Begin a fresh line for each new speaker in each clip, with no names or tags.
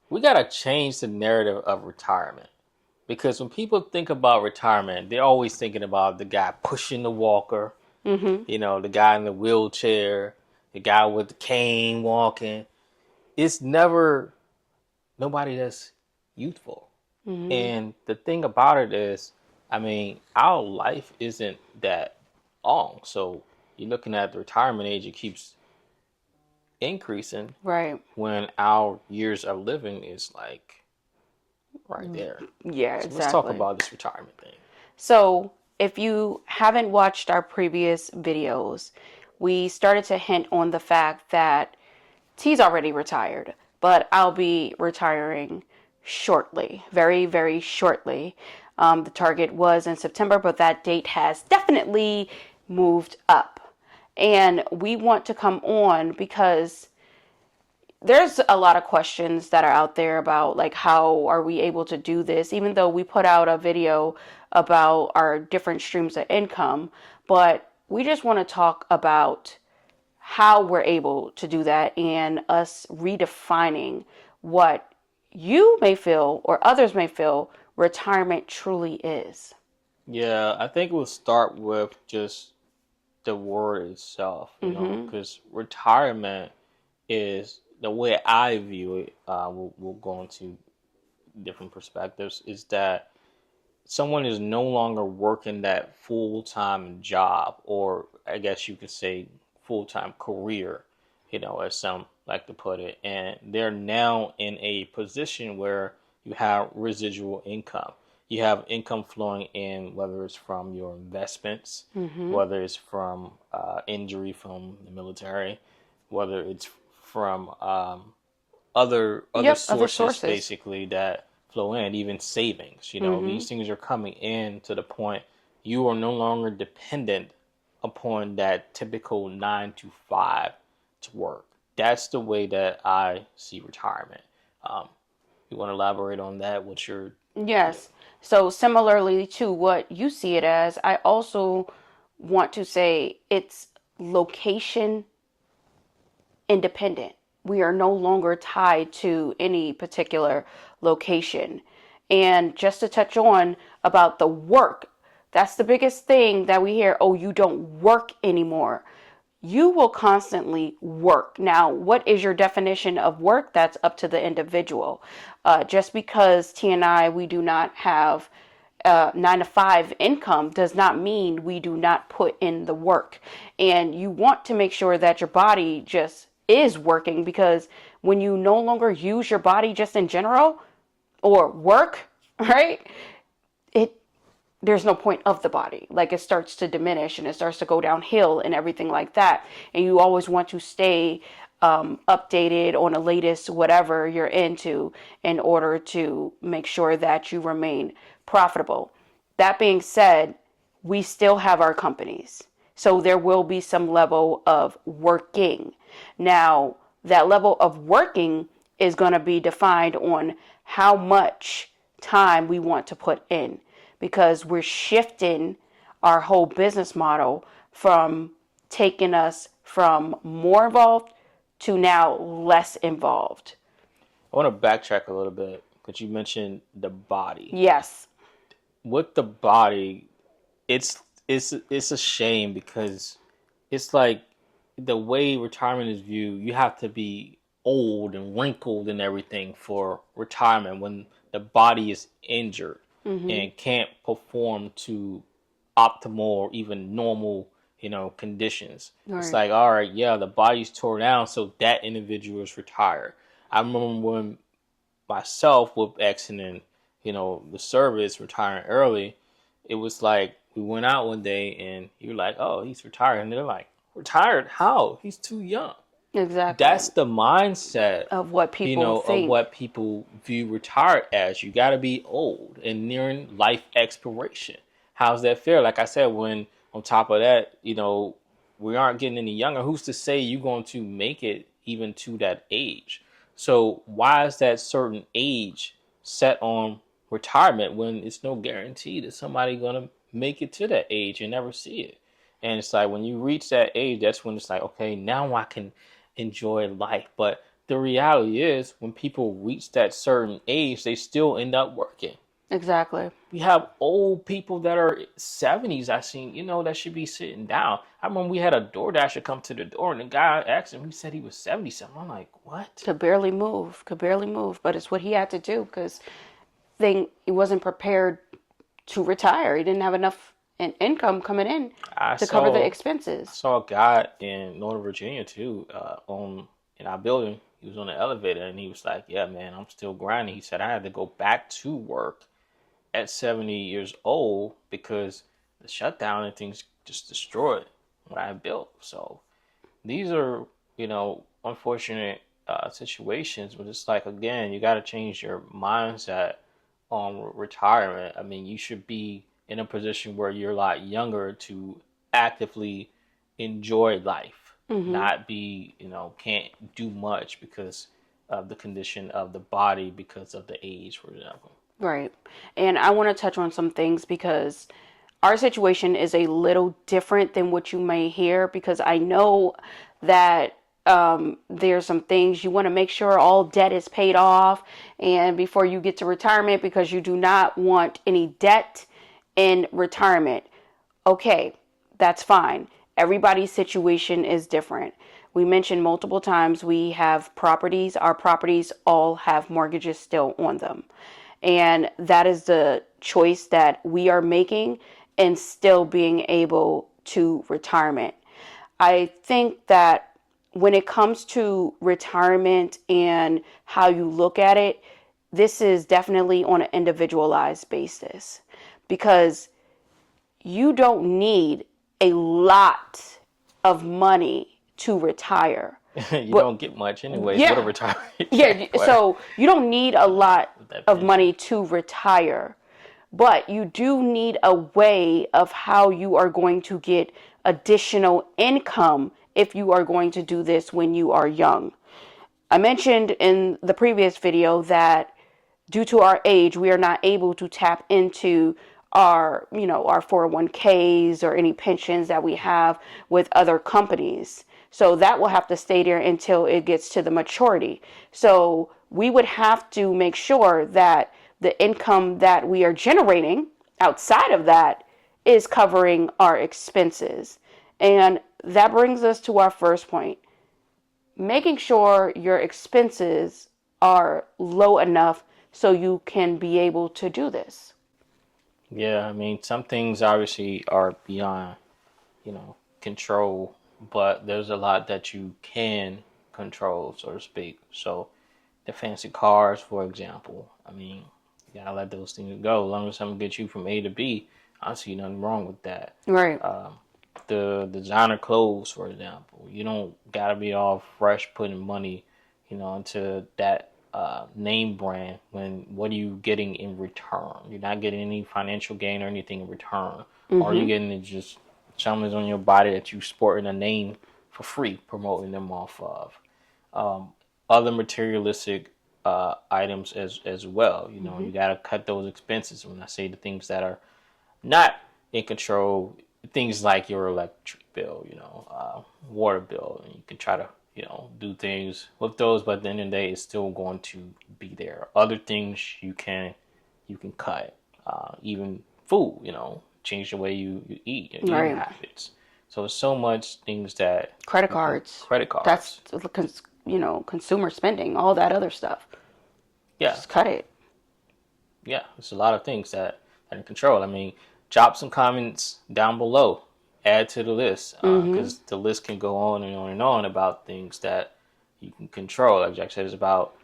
we gotta change the narrative of retirement. Because when people think about retirement, they're always thinking about the guy pushing the walker,
Mm-hmm.
the guy in the wheelchair, the guy with the cane walking. It's never nobody that's youthful.
Mm-hmm.
And the thing about it is, I mean, our life isn't that long. So you're looking at the retirement age, it keeps increasing
Right.
when our years of living is like right there.
Yeah,
So let's talk
exactly.
about this retirement thing.
So, if you haven't watched our previous videos, we started to hint on the fact that T's already retired, but I'll be retiring shortly, very, very shortly. The target was in September, but that date has definitely moved up. And we want to come on because there's a lot of questions that are out there about like how are we able to do this, even though we put out a video about our different streams of income. But we just want to talk about how we're able to do that and us redefining what you may feel or others may feel retirement truly is.
Yeah, I think we'll start with just the word itself,
Mm-hmm.
because retirement is the way I view it. We'll go into different perspectives. Is that someone is no longer working that full time job, or I guess you could say full time career, as some like to put it. And they're now in a position where you have residual income. You have income flowing in, whether it's from your investments,
Mm-hmm.
whether it's from injury from the military, whether it's from other
Yep, other
sources
sources.
basically that flow in, even savings.
Mm-hmm.
These things are coming in to the point you are no longer dependent upon that typical 9 to 5 to work. That's the way that I see retirement. Um, you want to elaborate on that? What's your yeah.
Yes. So similarly to what you see it as, I also want to say it's location independent. We are no longer tied to any particular location. And just to touch on about the work, that's the biggest thing that we hear. Oh, you don't work anymore. You will constantly work. Now, what is your definition of work? That's up to the individual. Just because T and I, we do not have 9 to 5 income does not mean we do not put in the work. And you want to make sure that your body just is working because when you no longer use your body just in general or work, right? It there's no point of the body. Like it starts to diminish and it starts to go downhill and everything like that. And you always want to stay updated on the latest whatever you're into in order to make sure that you remain profitable. That being said, we still have our companies. So there will be some level of working. Now, that level of working is going to be defined on how much time we want to put in because we're shifting our whole business model from taking us from more involved to now less involved.
I want to backtrack a little bit because you mentioned the body.
Yes.
With the body, it's a shame because it's like the way retirement is viewed, you have to be old and wrinkled and everything for retirement when the body is injured
Mm-hmm.
and can't perform to optimal or even normal, conditions.
All
It's
right.
like, all right, yeah, the body's tore down, so that individual is retired. I remember when myself with exiting, the service, retiring early, it was like we went out one day and you're like, oh, he's retired. And they're like, retired? How? He's too young.
Exactly.
That's the mindset,
Of what people
of
think.
what people view retired as. You got to be old and nearing life expiration. How's that fair? Like I said, when on top of that, we aren't getting any younger. Who's to say you're going to make it even to that age? So why is that certain age set on retirement when it's no guarantee that somebody gonna make it to that age and never see it? And it's like when you reach that age, that's when it's like, okay, now I can enjoy life. But the reality is when people reach that certain age, they still end up working.
Exactly.
We have old people that are 70s. I seen, that should be sitting down. I remember we had a DoorDasher come to the door, and the guy asked him. He said he was 70 something. I'm like, what?
Could barely move, but it's what he had to do because he wasn't prepared to retire. He didn't have enough income coming in
I
to cover the
saw I
expenses.
saw a guy in Northern Virginia too, on in our building. He was on the elevator, and he was like, "Yeah, man, I'm still grinding." He said I had to go back to work at 70 years old because the shutdown and things just destroyed what I built. So these are, unfortunate situations, but it's like, again, you got to change your mindset on retirement. I mean, you should be in a position where you're a lot younger to actively enjoy life,
Mm-hmm.
not be, can't do much because of the condition of the body, because of the age, for example.
Right. And I want to touch on some things because our situation is a little different than what you may hear because I know that there's some things you want to make sure all debt is paid off and before you get to retirement because you do not want any debt in retirement. Okay, that's fine. Everybody's situation is different. We mentioned multiple times we have properties. Our properties all have mortgages still on them. And that is the choice that we are making and still being able to retirement. I think that when it comes to retirement and how you look at it, this is definitely on an individualized basis because you don't need a lot of money to retire.
You
But
don't get much anyways. What a
yeah,
retirement. Yeah,
yeah,
but
so you don't need a lot
with that
of
pension.
money to retire, but you do need a way of how you are going to get additional income if you are going to do this when you are young. I mentioned in the previous video that due to our age, we are not able to tap into our 401ks or any pensions that we have with other companies. So that will have to stay there until it gets to the maturity. So we would have to make sure that the income that we are generating outside of that is covering our expenses. And that brings us to our first point, making sure your expenses are low enough so you can be able to do this.
Yeah, I mean, some things obviously are beyond, control, but there's a lot that you can control, so to speak. So the fancy cars, for example, I mean, you gotta let those things go. As long as something gets you from A to B, I don't see nothing wrong with that.
Right.
Um, the designer clothes, for example, you don't gotta be all fresh putting money, into that name brand. When what are you getting in return? You're not getting any financial gain or anything in return. All you're
Mm-hmm.
getting is just something on your body that you sporting a name for free, promoting them off of. Um, Other materialistic items as well.
Mm-hmm.
You got to cut those expenses. When I say the things that are not in control, things like your electric bill, water bill, and you can try to, do things with those, but at the end of the day, it's still going to be there. Other things you can cut, even food, change the way you eat, your eating
Right.
habits. So there's so much things that
Credit
you can,
cards.
credit
That's
cards.
consumer spending, all that other stuff.
Yeah,
Just cut it.
yeah, there's a lot of things that in control. I mean, drop some comments down below. Add to the list
Mm-hmm.
because the list can go on and on and on about things that you can control. Like Jack said, it's about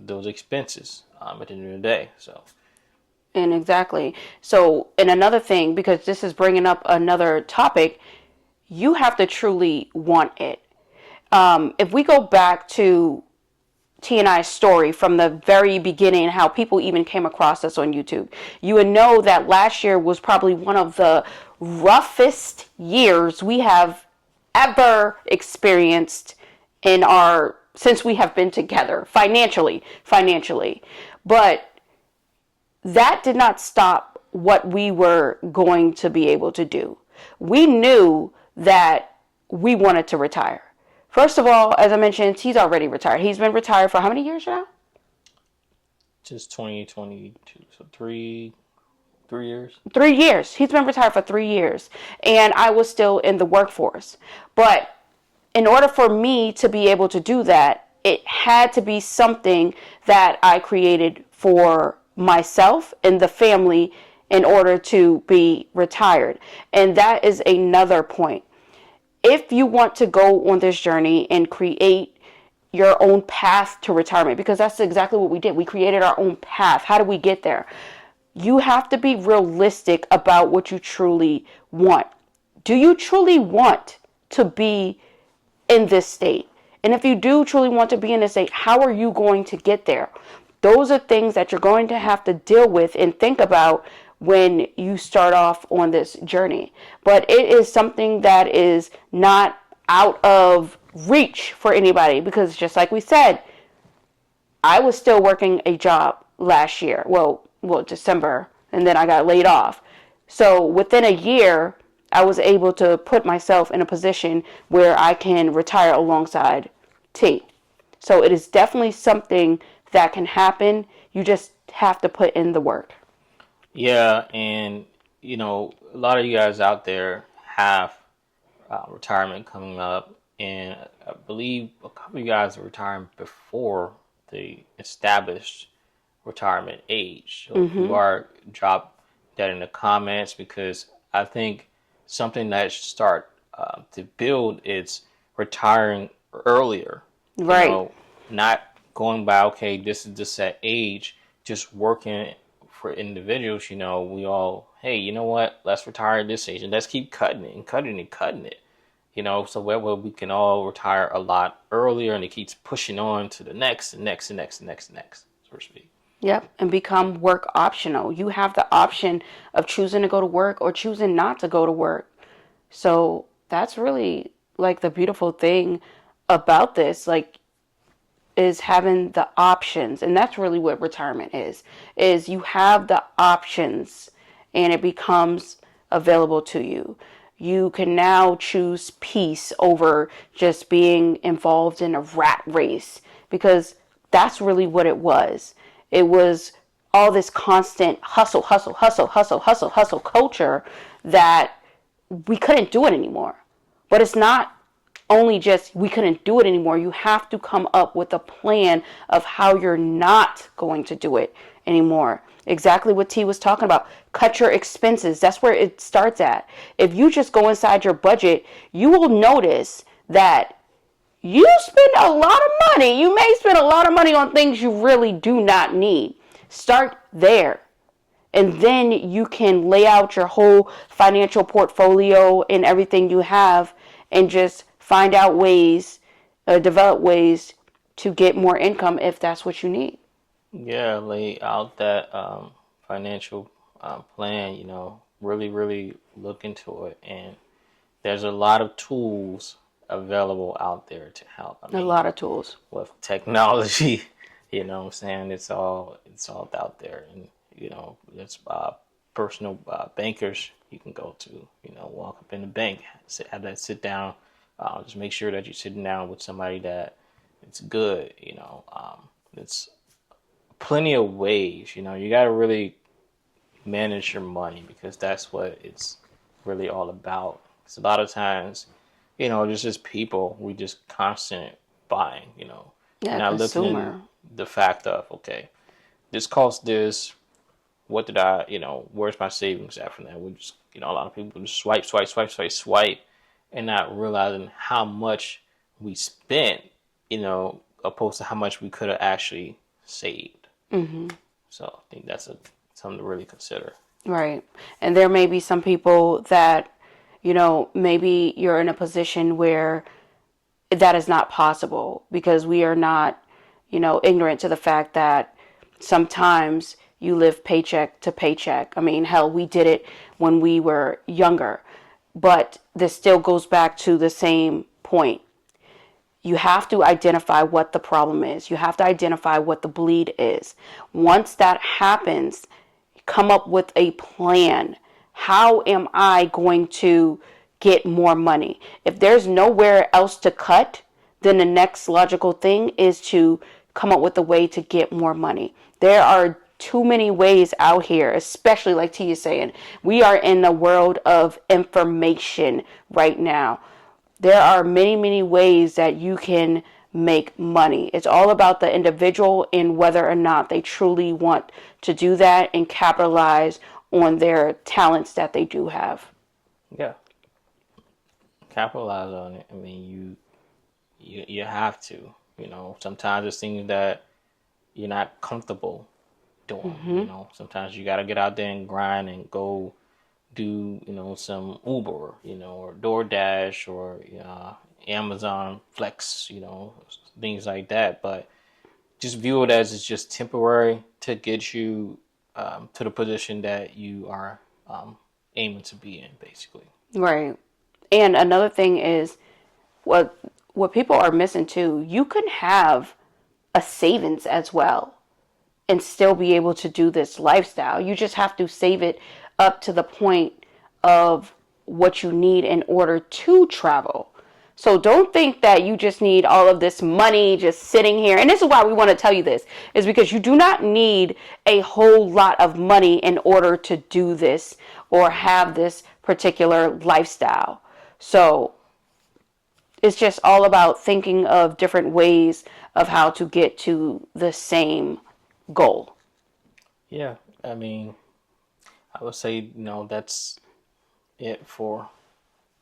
those expenses at the end of the day. So
And exactly. So, and another thing, because this is bringing up another topic, you have to truly want it. If we go back to T and I's story from the very beginning, how people even came across us on YouTube, you would know that last year was probably one of the roughest years we have ever experienced in our since we have been together financially. But that did not stop what we were going to be able to do. We knew that we wanted to retire. First of all, as I mentioned, he's already retired. He's been retired for how many years now?
Just 2022, so 3 years.
3 years. He's been retired for 3 years. And I was still in the workforce. But in order for me to be able to do that, it had to be something that I created for myself and the family in order to be retired. And that is another point. If you want to go on this journey and create your own path to retirement, because that's exactly what we did. We created our own path. How do we get there? You have to be realistic about what you truly want. Do you truly want to be in this state? And if you do truly want to be in this state, how are you going to get there? Those are things that you're going to have to deal with and think about when you start off on this journey. But it is something that is not out of reach for anybody, because just like we said, I was still working a job last year. Well, December, and then I got laid off. So within a year, I was able to put myself in a position where I can retire alongside T. So it is definitely something that can happen. You just have to put in the work.
Yeah, and a lot of you guys out there have retirement coming up, and I believe a couple of you guys are retiring before the established retirement age. So if you
Mm-hmm.
are, drop that in the comments, because I think something that should start to build is retiring earlier. You
Right.
know, not going by, okay, this is the set age, just working for individuals. We all, hey, you know what? Let's retire at this age and let's keep cutting it and cutting it and cutting it. So where we can all retire a lot earlier, and it keeps pushing on to the next and next and next and next and next, so to speak.
Yep. And become work optional. You have the option of choosing to go to work or choosing not to go to work. So that's really like the beautiful thing about this. Like, is having the options, and that's really what retirement is you have the options and it becomes available to you. You can now choose peace over just being involved in a rat race, because that's really what it was. It was all this constant hustle, hustle, hustle, hustle, hustle, hustle culture that we couldn't do it anymore. But it's not only just we couldn't do it anymore. You have to come up with a plan of how you're not going to do it anymore. Exactly what T was talking about. Cut your expenses. That's where it starts at. If you just go inside your budget, you will notice that you spend a lot of money. You may spend a lot of money on things you really do not need. Start there. And then you can lay out your whole financial portfolio and everything you have, and just find out ways, develop ways to get more income if that's what you need.
Yeah, lay out that financial plan. Really, really look into it, and there's a lot of tools available out there to help. I
A
mean,
lot of tools.
with technology, what I'm saying, it's all out there, and there's personal bankers you can go to. Walk up in the bank, have that sit down. Just make sure that you're sitting down with somebody that it's good. It's plenty of ways. You got to really manage your money, because that's what it's really all about. Because a lot of times, just people, we just constant buying.
Yeah,
Not looking in
consumer.
the fact of, okay, this cost this. What did I, where's my savings at from that? We just, a lot of people just swipe, swipe, swipe, swipe, swipe, and not realizing how much we spent, opposed to how much we could have actually saved.
Hmm.
So I think that's something to really consider.
Right. And there may be some people that, maybe you're in a position where that is not possible, because we are not, ignorant to the fact that sometimes you live paycheck to paycheck. I mean, hell, we did it when we were younger. But this still goes back to the same point. You have to identify what the problem is. You have to identify what the bleed is. Once that happens, come up with a plan. How am I going to get more money? If there's nowhere else to cut, then the next logical thing is to come up with a way to get more money. There are too many ways out here, especially like T is saying. We are in the world of information right now. There are many, many ways that you can make money. It's all about the individual and whether or not they truly want to do that and capitalize on their talents that they do have.
Yeah, capitalize on it. I mean, you have to. You know, sometimes it's things that you're not comfortable doing. You know, sometimes you got to get out there and grind and go do, you know, some Uber, you know, or DoorDash or Amazon Flex, you know, things like that. But just view it as it's just temporary to get you to the position that you are aiming to be in, basically.
Right. And another thing is what what people are missing too. You can have a savings as well and still be able to do this lifestyle. You just have to save it up to the point of what you need in order to travel. So don't think that you just need all of this money just sitting here. And this is why we want to tell you this, is because you do not need a whole lot of money in order to do this or have this particular lifestyle. So it's just all about thinking of different ways of how to get to the same goal.
Yeah, I mean, I would say, you know, that's it for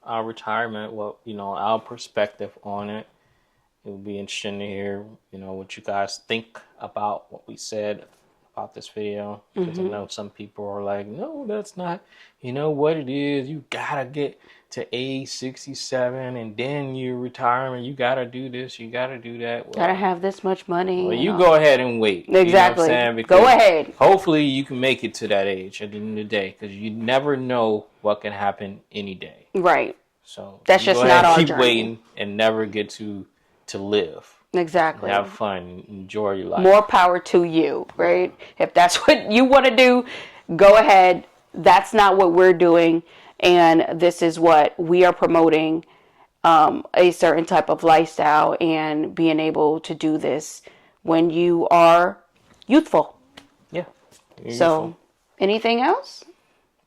our retirement. Well, you know, our perspective on it. It would be interesting to hear, you know, what you guys think about what we said about this video. Because I know some people are like, no, that's not, you know what it is. You gotta get to age 67 and then you retire and you gotta do this, you gotta do that.
Gotta have this much
Well,
money and
you
all.
go ahead and wait. You know what I'm
Exactly.
saying?
Go
Because
ahead.
hopefully you can make it to that age at the end of the day. Because you never know what can happen any day.
Right.
So
That's
you go
just
ahead
not
and
our
keep
journey.
waiting and never get to live and
Exactly.
have fun, enjoy your
More
life.
power to you,
Yeah,
right? If that's what you want to do, go ahead. That's not what we're doing. And this is what we are promoting, a certain type of lifestyle and being able to do this when you are youthful.
yeah, you're
So,
useful.
anything else?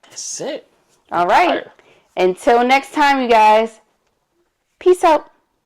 That's it.
All right.
Retire.
Until next time, you guys. Peace out.